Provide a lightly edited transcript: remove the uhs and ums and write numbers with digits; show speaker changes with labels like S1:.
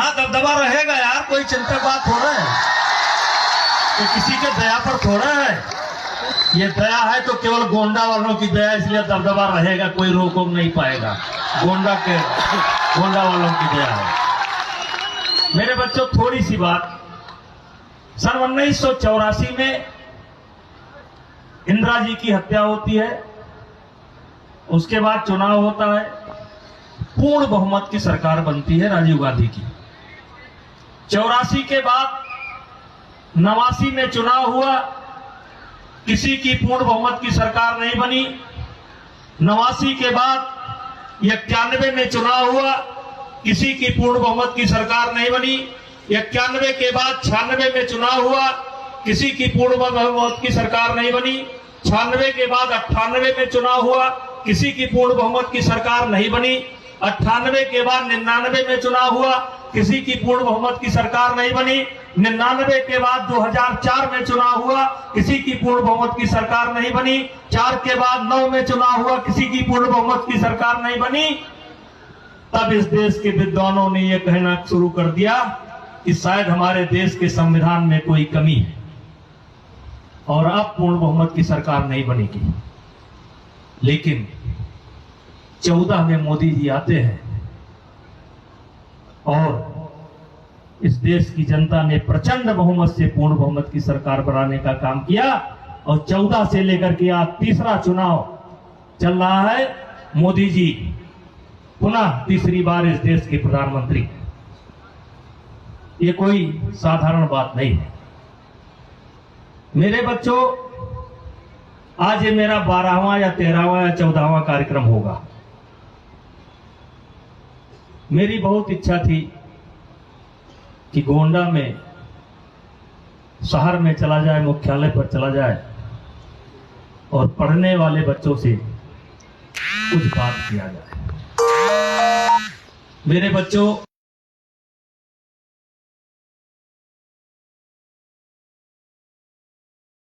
S1: हाँ दबदबा रहेगा यार, कोई चिंता बात हो रहा है, तो किसी के दया पर थोड़ा है। ये दया है तो केवल गोंडा वालों की दया, इसलिए दबदबा रहेगा, कोई रोक नहीं पाएगा। गोंडा वालों की दया है। मेरे बच्चों, थोड़ी सी बात, सन 1984 में इंदिरा जी की हत्या होती है, उसके बाद चुनाव होता है, पूर्ण बहुमत की सरकार बनती है राजीव गांधी की। 84 के बाद 89 में चुनाव हुआ, किसी की पूर्ण बहुमत की सरकार नहीं बनी। 89 के बाद 91 में चुनाव हुआ, किसी की पूर्ण बहुमत की सरकार नहीं बनी। 91 के बाद 96 में चुनाव हुआ, किसी की पूर्ण बहुमत की सरकार नहीं बनी। 96 के बाद 98 में चुनाव हुआ, किसी की पूर्ण बहुमत की सरकार नहीं बनी। 98 के बाद 99 में चुनाव हुआ, किसी की पूर्ण बहुमत की सरकार नहीं बनी। 99 के बाद 2004 में चुनाव हुआ, किसी की पूर्ण बहुमत की सरकार नहीं बनी। 4 के बाद 9 में चुनाव हुआ, किसी की पूर्ण बहुमत की सरकार नहीं बनी। तब इस देश के विद्वानों ने यह कहना शुरू कर दिया कि शायद हमारे देश के संविधान में कोई कमी है और अब पूर्ण बहुमत की सरकार नहीं बनेगी। लेकिन 14 में मोदी जी आते हैं और इस देश की जनता ने प्रचंड बहुमत से पूर्ण बहुमत की सरकार बनाने का काम किया और 14 से लेकर के आज तीसरा चुनाव चल रहा है। मोदी जी पुनः तीसरी बार इस देश के प्रधानमंत्री। ये कोई साधारण बात नहीं है। मेरे बच्चों, आज ये मेरा 12वां या 13वां या 14वां कार्यक्रम होगा। मेरी बहुत इच्छा थी कि गोंडा में, शहर में चला जाए, मुख्यालय पर चला जाए और पढ़ने वाले बच्चों से कुछ बात किया जाए। मेरे बच्चों,